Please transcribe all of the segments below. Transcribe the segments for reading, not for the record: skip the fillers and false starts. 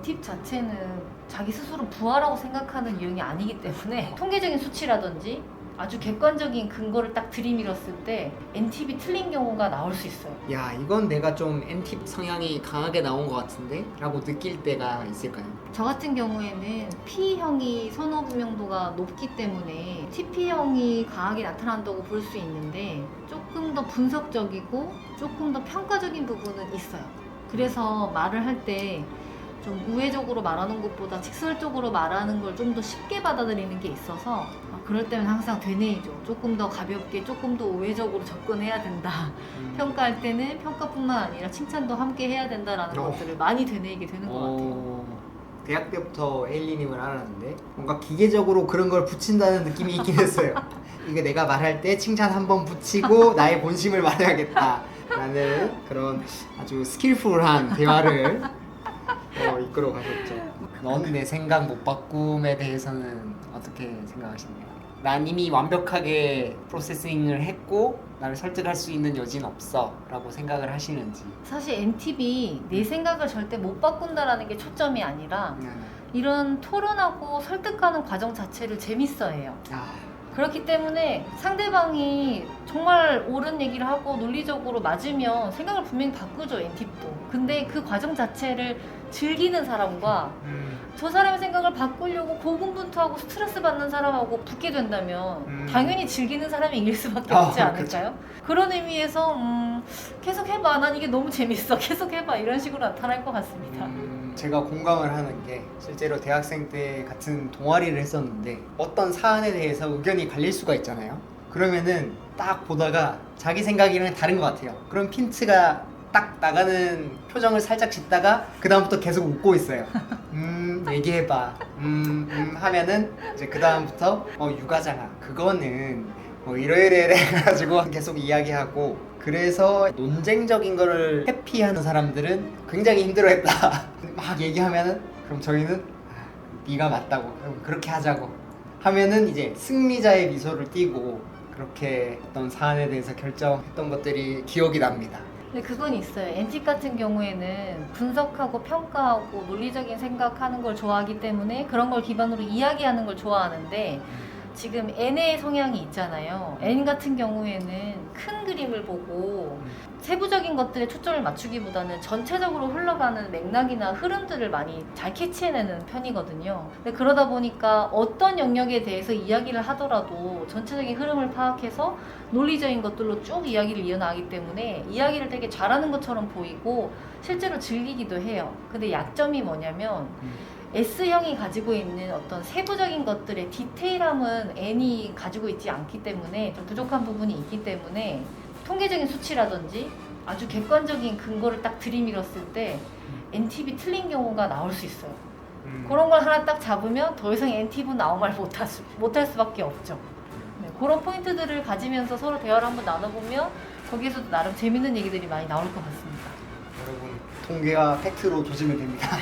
팁 자체는 자기 스스로 부하라고 생각하는 유형이 아니기 때문에 통계적인 수치라든지 아주 객관적인 근거를 딱 들이밀었을 때 N팁이 틀린 경우가 나올 수 있어요. 야, 이건 내가 좀 N팁 성향이 강하게 나온 것 같은데? 라고 느낄 때가 있을까요? 저 같은 경우에는 P형이 선호 분명도가 높기 때문에 TP형이 강하게 나타난다고 볼 수 있는데 조금 더 분석적이고 조금 더 평가적인 부분은 있어요. 그래서 말을 할 때 좀 우회적으로 말하는 것보다 직설적으로 말하는 걸 좀 더 쉽게 받아들이는 게 있어서 그럴 때는 항상 되뇌이죠. 조금 더 가볍게 조금 더 우회적으로 접근해야 된다. 평가할 때는 평가뿐만 아니라 칭찬도 함께 해야 된다라는 것들을 많이 되뇌이게 되는 것 같아요. 대학 때부터 에일리님을 알았는데 뭔가 기계적으로 그런 걸 붙인다는 느낌이 있긴 했어요. 이게 내가 말할 때 칭찬 한번 붙이고 나의 본심을 말해야겠다 라는 그런 아주 스킬풀한 대화를 이끌어 가셨죠. 넌 내 생각 못 바꿈에 대해서는 어떻게 생각하시나요? 난 이미 완벽하게 프로세싱을 했고 나를 설득할 수 있는 여지는 없어 라고 생각을 하시는지. 사실 N팁이 내 생각을 절대 못 바꾼다라는 게 초점이 아니라 이런 토론하고 설득하는 과정 자체를 재밌어해요. 그렇기 때문에 상대방이 정말 옳은 얘기를 하고 논리적으로 맞으면 생각을 분명히 바꾸죠, N팁도. 근데 그 과정 자체를 즐기는 사람과 저 사람의 생각을 바꾸려고 고군분투하고 스트레스 받는 사람하고 붙게 된다면 당연히 즐기는 사람이 이길 수밖에 없지 않을까요? 그런 의미에서 계속 해봐, 난 이게 너무 재밌어, 계속 해봐, 이런 식으로 나타날 것 같습니다. 제가 공감을 하는 게 실제로 대학생 때 같은 동아리를 했었는데 어떤 사안에 대해서 의견이 갈릴 수가 있잖아요. 그러면은 딱 보다가 자기 생각이랑 다른 것 같아요. 그럼 핀트가 딱 나가는 표정을 살짝 짓다가 그 다음부터 계속 웃고 있어요. 얘기해봐. 하면은 이제 그 다음부터 유가잖아. 그거는 이러이래 해가지고 계속 이야기하고. 그래서 논쟁적인 거를 회피하는 사람들은 굉장히 힘들어했다. 막 얘기하면은 그럼 저희는 네가 맞다고, 그럼 그렇게 하자고 하면은 이제 승리자의 미소를 띠고 그렇게 어떤 사안에 대해서 결정했던 것들이 기억이 납니다. 근데 그건 있어요. N팁 같은 경우에는 분석하고 평가하고 논리적인 생각하는 걸 좋아하기 때문에 그런 걸 기반으로 이야기하는 걸 좋아하는데 지금 N의 성향이 있잖아요. N 같은 경우에는 큰 그림을 보고 세부적인 것들에 초점을 맞추기보다는 전체적으로 흘러가는 맥락이나 흐름들을 많이 잘 캐치해내는 편이거든요. 근데 그러다 보니까 어떤 영역에 대해서 이야기를 하더라도 전체적인 흐름을 파악해서 논리적인 것들로 쭉 이야기를 이어나가기 때문에 이야기를 되게 잘하는 것처럼 보이고 실제로 즐기기도 해요. 근데 약점이 뭐냐면 S형이 가지고 있는 어떤 세부적인 것들의 디테일함은 N이 가지고 있지 않기 때문에 좀 부족한 부분이 있기 때문에 통계적인 수치라든지 아주 객관적인 근거를 딱 들이밀었을 때 N팁이 틀린 경우가 나올 수 있어요. 그런 걸 하나 딱 잡으면 더 이상 N팁은 아무 말 못할 수밖에 없죠. 네, 그런 포인트들을 가지면서 서로 대화를 한번 나눠보면 거기에서도 나름 재밌는 얘기들이 많이 나올 것 같습니다. 여러분, 통계와 팩트로 조지면 됩니다.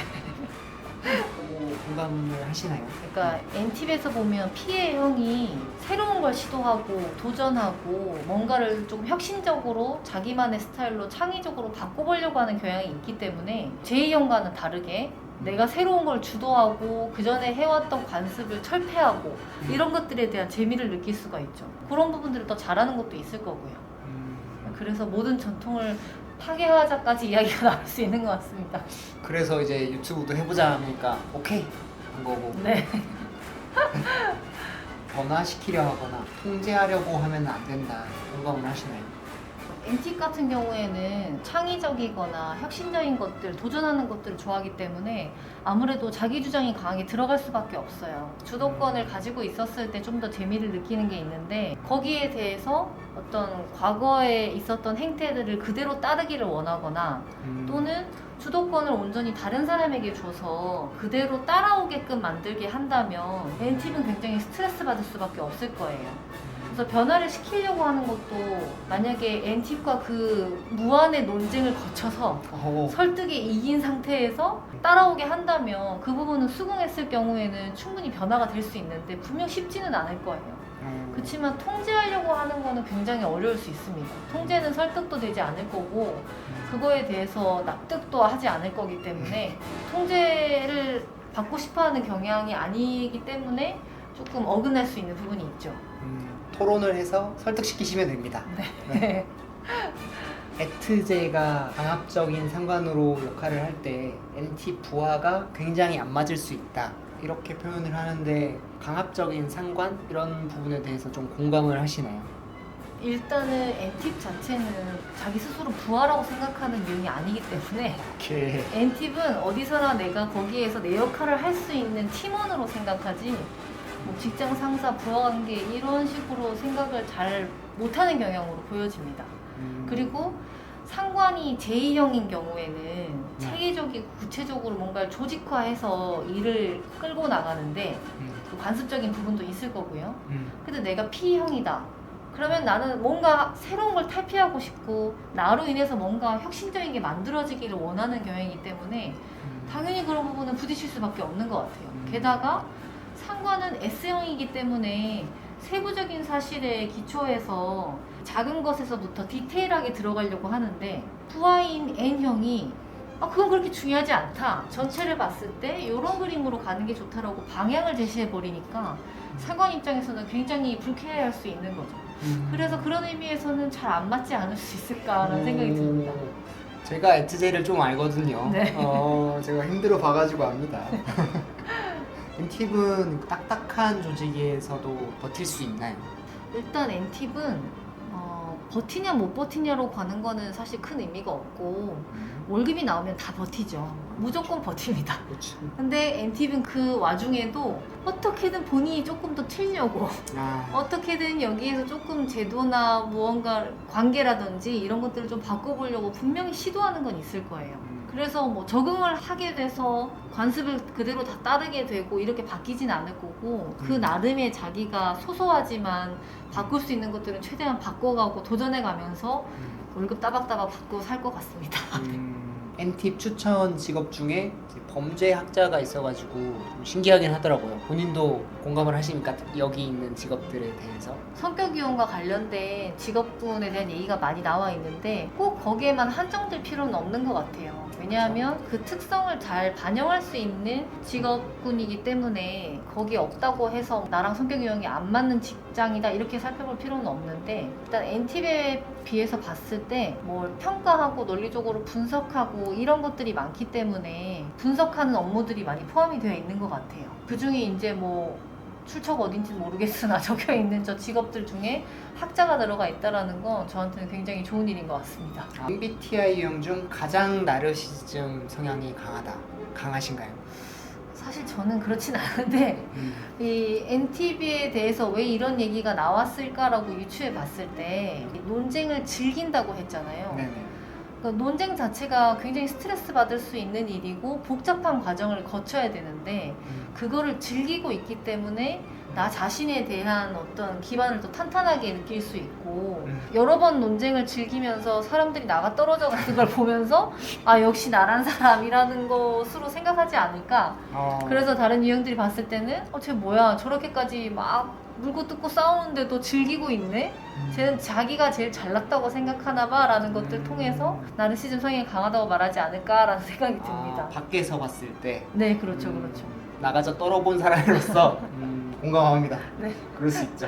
공감을 하시나요? 그러니까 N팁에서 보면 P의 형이 새로운 걸 시도하고 도전하고 뭔가를 좀 혁신적으로 자기만의 스타일로 창의적으로 바꿔보려고 하는 경향이 있기 때문에 J형과는 다르게 내가 새로운 걸 주도하고 그 전에 해왔던 관습을 철폐하고 이런 것들에 대한 재미를 느낄 수가 있죠. 그런 부분들을 더 잘하는 것도 있을 거고요. 그래서 모든 전통을 파괴하자까지 이야기가 나올 수 있는 것 같습니다. 그래서 이제 유튜브도 해보자 하니까 오케이 한 거고. 네. 변화시키려 하거나 통제하려고 하면 안 된다. 공감을 하시나요? N팁 같은 경우에는 창의적이거나 혁신적인 것들, 도전하는 것들을 좋아하기 때문에 아무래도 자기 주장이 강하게 들어갈 수밖에 없어요. 주도권을 가지고 있었을 때 좀 더 재미를 느끼는 게 있는데 거기에 대해서 어떤 과거에 있었던 행태들을 그대로 따르기를 원하거나 또는 주도권을 온전히 다른 사람에게 줘서 그대로 따라오게끔 만들게 한다면 N팁은 굉장히 스트레스 받을 수밖에 없을 거예요. 그래서 변화를 시키려고 하는 것도 만약에 N팁과 그 무한의 논쟁을 거쳐서 설득에 이긴 상태에서 따라오게 한다면 그 부분은 수긍했을 경우에는 충분히 변화가 될 수 있는데 분명 쉽지는 않을 거예요. 그렇지만 통제하려고 하는 거는 굉장히 어려울 수 있습니다. 통제는 설득도 되지 않을 거고 그거에 대해서 납득도 하지 않을 거기 때문에 통제를 받고 싶어하는 경향이 아니기 때문에 조금 어긋날 수 있는 부분이 있죠. 토론을 해서 설득시키시면 됩니다. 네. 에트제가 강압적인 상관으로 역할을 할 때 NT 부하가 굉장히 안 맞을 수 있다 이렇게 표현을 하는데 강압적인 상관 이런 부분에 대해서 좀 공감을 하시나요? 일단은 엔팁 자체는 자기 스스로 부하라고 생각하는 유형이 아니기 때문에 오케이. 엔팁은 어디서나 내가 거기에서 내 역할을 할 수 있는 팀원으로 생각하지 뭐 직장 상사 부하 관계 이런 식으로 생각을 잘 못하는 경향으로 보여집니다. 그리고 상관이 제2형인 경우에는 체계적이고 구체적으로 뭔가를 조직화해서 일을 끌고 나가는데 또 관습적인 부분도 있을 거고요. 근데 내가 P형이다. 그러면 나는 뭔가 새로운 걸 탈피하고 싶고 나로 인해서 뭔가 혁신적인 게 만들어지기를 원하는 경향이기 때문에 당연히 그런 부분은 부딪힐 수밖에 없는 것 같아요. 게다가 상관은 S형이기 때문에 세부적인 사실에 기초해서 작은 것에서부터 디테일하게 들어가려고 하는데 부하인 N형이 그건 그렇게 중요하지 않다. 전체를 봤을 때 이런 그림으로 가는 게 좋다라고 방향을 제시해 버리니까 상관 입장에서는 굉장히 불쾌할 수 있는 거죠. 그래서 그런 의미에서는 잘 안 맞지 않을 수 있을까라는 생각이 듭니다. 제가 에트제를 좀 알거든요. 네. 제가 힘들어 봐가지고 압니다. 엔팁은 딱딱한 조직에서도 버틸 수 있나요? 일단 엔팁은 버티냐 못 버티냐로 가는 거는 사실 큰 의미가 없고 월급이 나오면 다 버티죠. 무조건 버팁니다. 그렇죠. 근데 엔팁은 그 와중에도 어떻게든 본인이 조금 더 튀려고 어떻게든 여기에서 조금 제도나 무언가 관계라든지 이런 것들을 좀 바꿔보려고 분명히 시도하는 건 있을 거예요. 그래서 뭐 적응을 하게 돼서 관습을 그대로 다 따르게 되고 이렇게 바뀌진 않을 거고 그 나름의 자기가 소소하지만 바꿀 수 있는 것들은 최대한 바꿔가고 도전해가면서 월급 따박따박 받고 살 것 같습니다. 엔팁 추천 직업 중에 이제 범죄학자가 있어가지고 좀 신기하긴 하더라고요. 본인도 공감을 하십니까? 여기 있는 직업들에 대해서? 성격 이용과 관련된 직업군에 대한 얘기가 많이 나와 있는데 꼭 거기에만 한정될 필요는 없는 것 같아요. 왜냐하면 그 특성을 잘 반영할 수 있는 직업군이기 때문에 거기에 없다고 해서 나랑 성격 유형이 안 맞는 직장이다 이렇게 살펴볼 필요는 없는데 일단 엔팁에 비해서 봤을 때 뭘 평가하고 논리적으로 분석하고 이런 것들이 많기 때문에 분석하는 업무들이 많이 포함이 되어 있는 것 같아요. 그 중에 이제 뭐 출처가 어딘지 모르겠으나 적혀 있는 저 직업들 중에 학자가 들어가 있다라는 건 저한테는 굉장히 좋은 일인 것 같습니다. MBTI 유형 중 가장 나르시즘 성향이 강하신가요? 사실 저는 그렇진 않은데 이 NTV에 대해서 왜 이런 얘기가 나왔을까라고 유추해 봤을 때 논쟁을 즐긴다고 했잖아요. 네네. 그러니까 논쟁 자체가 굉장히 스트레스 받을 수 있는 일이고 복잡한 과정을 거쳐야 되는데 그거를 즐기고 있기 때문에 나 자신에 대한 어떤 기반을 더 탄탄하게 느낄 수 있고 여러 번 논쟁을 즐기면서 사람들이 나가 떨어져 가는 걸 보면서 역시 나란 사람이라는 것으로 생각하지 않을까. 그래서 다른 유형들이 봤을 때는 쟤 뭐야 저렇게까지 막 물고 뜯고 싸우는데도 즐기고 있네? 쟤는 자기가 제일 잘났다고 생각하나 봐 라는 것들 통해서 나르시즘 성향이 강하다고 말하지 않을까라는 생각이 듭니다. 밖에서 봤을 때 네, 그렇죠, 그렇죠. 나가서 떨어본 사람으로서 공감합니다. 네. 그럴 수 있죠.